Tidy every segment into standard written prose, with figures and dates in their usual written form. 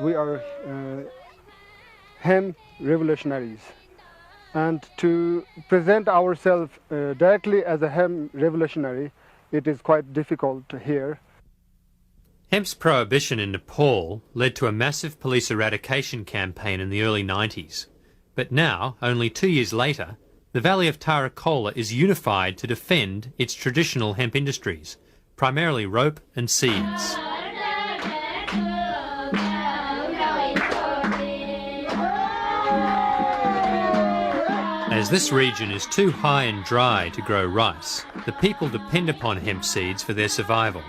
We are hemp revolutionaries, and to present ourselves directly as a hemp revolutionary, it is quite difficult here. Hemp's prohibition in Nepal led to a massive police eradication campaign in the early 90s. But now, only 2 years later, the valley of Tarakola is unified to defend its traditional hemp industries, primarily rope and seeds. As this region is too high and dry to grow rice, the people depend upon hemp seeds for their survival.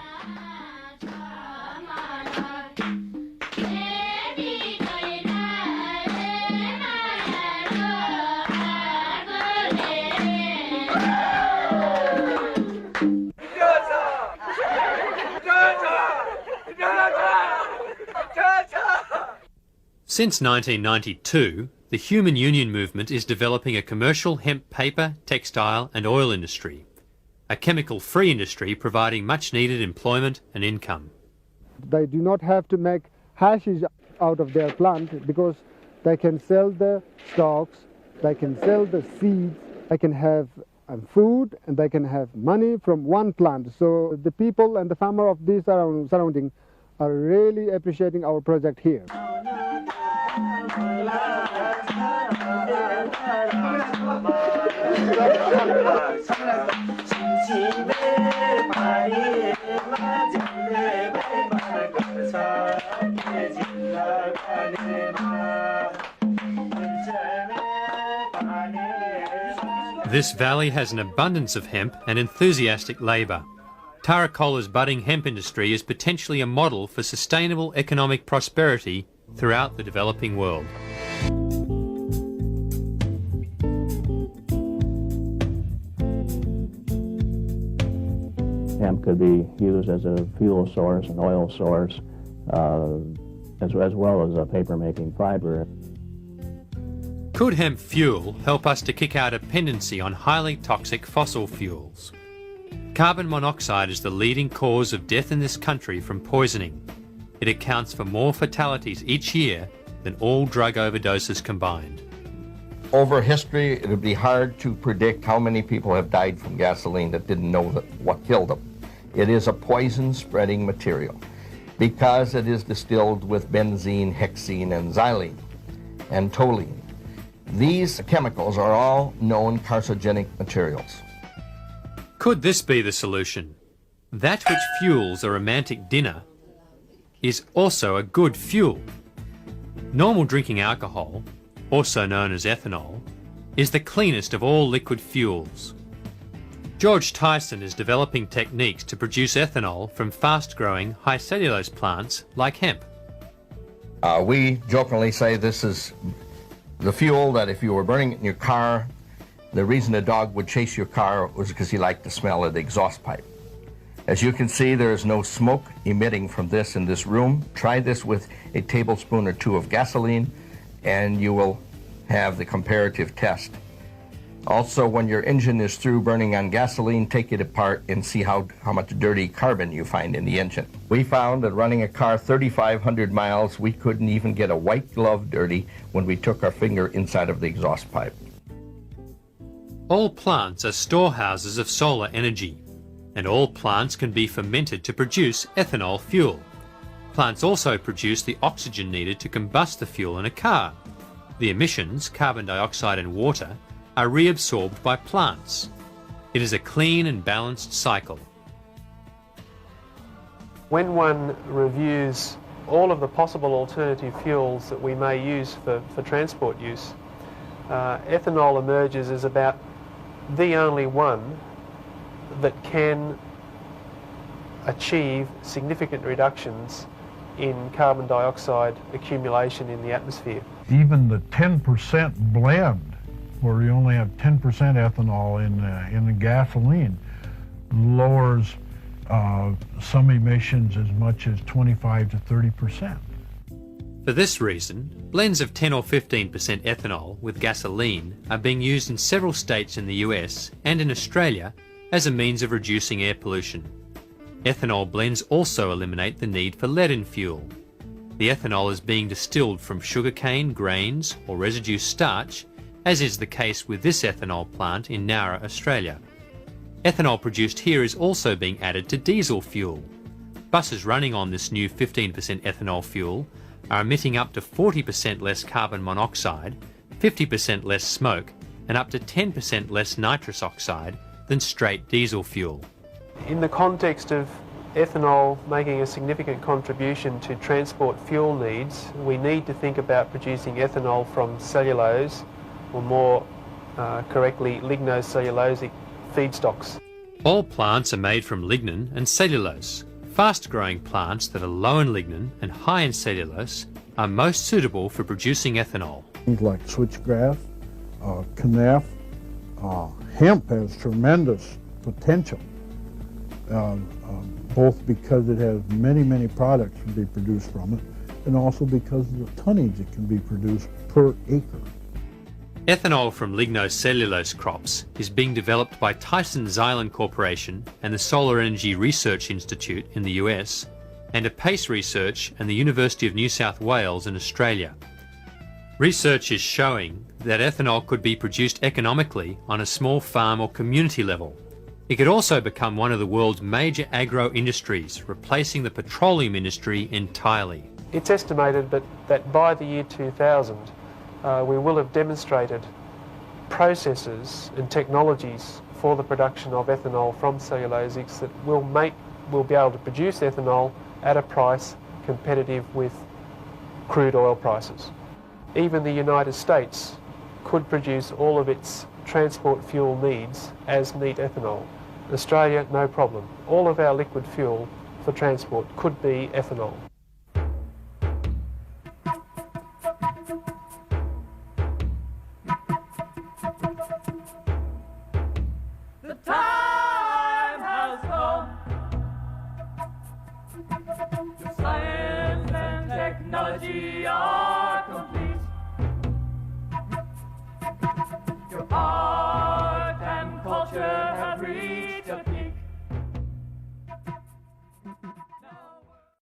Since 1992, the Human Union movement is developing a commercial hemp paper, textile and oil industry, a chemical-free industry providing much-needed employment and income. They do not have to make hashish out of their plant because they can sell the stalks, they can sell the seeds, they can have food and they can have money from one plant. So the people and the farmer of these surroundings are really appreciating our project here. This valley has an abundance of hemp and enthusiastic labour. Tarakola's budding hemp industry is potentially a model for sustainable economic prosperity throughout the developing world. Hemp could be used as a fuel source, an oil source, as well as a paper-making fiber. Could hemp fuel help us to kick our dependency on highly toxic fossil fuels? Carbon monoxide is the leading cause of death in this country from poisoning. It accounts for more fatalities each year than all drug overdoses combined. Over history, it would be hard to predict how many people have died from gasoline that didn't know what killed them. It is a poison-spreading material because it is distilled with benzene, hexene, and xylene, and toluene. These chemicals are all known carcinogenic materials. Could this be the solution? That which fuels a romantic dinner is also a good fuel. Normal drinking alcohol, also known as ethanol, is the cleanest of all liquid fuels. George Tyson is developing techniques to produce ethanol from fast-growing, high cellulose plants like hemp. We jokingly say this is the fuel that if you were burning it in your car, the reason a dog would chase your car was because he liked the smell of the exhaust pipe. As you can see, there is no smoke emitting from this in this room. Try this with a tablespoon or two of gasoline and you will have the comparative test. Also, when your engine is through burning on gasoline, take it apart and see how much dirty carbon you find in the engine. We found that running a car 3,500 miles, we couldn't even get a white glove dirty when we took our finger inside of the exhaust pipe. All plants are storehouses of solar energy, and all plants can be fermented to produce ethanol fuel. Plants also produce the oxygen needed to combust the fuel in a car. The emissions, carbon dioxide and water, are reabsorbed by plants. It is a clean and balanced cycle. When one reviews all of the possible alternative fuels that we may use for transport use, ethanol emerges as about the only one that can achieve significant reductions in carbon dioxide accumulation in the atmosphere. Even the 10% blend, where you only have 10% ethanol in the gasoline, lowers some emissions as much as 25 to 30%. For this reason, blends of 10 or 15% ethanol with gasoline are being used in several states in the US and in Australia as a means of reducing air pollution. Ethanol blends also eliminate the need for lead in fuel. The ethanol is being distilled from sugarcane, grains or residue starch, as is the case with this ethanol plant in Nowra, Australia. Ethanol produced here is also being added to diesel fuel. Buses running on this new 15% ethanol fuel are emitting up to 40% less carbon monoxide, 50% less smoke, and up to 10% less nitrous oxide than straight diesel fuel. In the context of ethanol making a significant contribution to transport fuel needs, we need to think about producing ethanol from cellulose, or more correctly, lignocellulosic feedstocks. All plants are made from lignin and cellulose. Fast-growing plants that are low in lignin and high in cellulose are most suitable for producing ethanol. Things like switchgrass, canaf, hemp has tremendous potential, both because it has many products to be produced from it, and also because of the tonnage that can be produced per acre. Ethanol from lignocellulose crops is being developed by Tyson-Zeiland Corporation and the Solar Energy Research Institute in the US, and Pace Research and the University of New South Wales in Australia. Research is showing that ethanol could be produced economically on a small farm or community level. It could also become one of the world's major agro-industries, replacing the petroleum industry entirely. It's estimated that by the year 2000, we will have demonstrated processes and technologies for the production of ethanol from cellulosics that will be able to produce ethanol at a price competitive with crude oil prices. Even the United States could produce all of its transport fuel needs as neat ethanol. Australia, no problem. All of our liquid fuel for transport could be ethanol.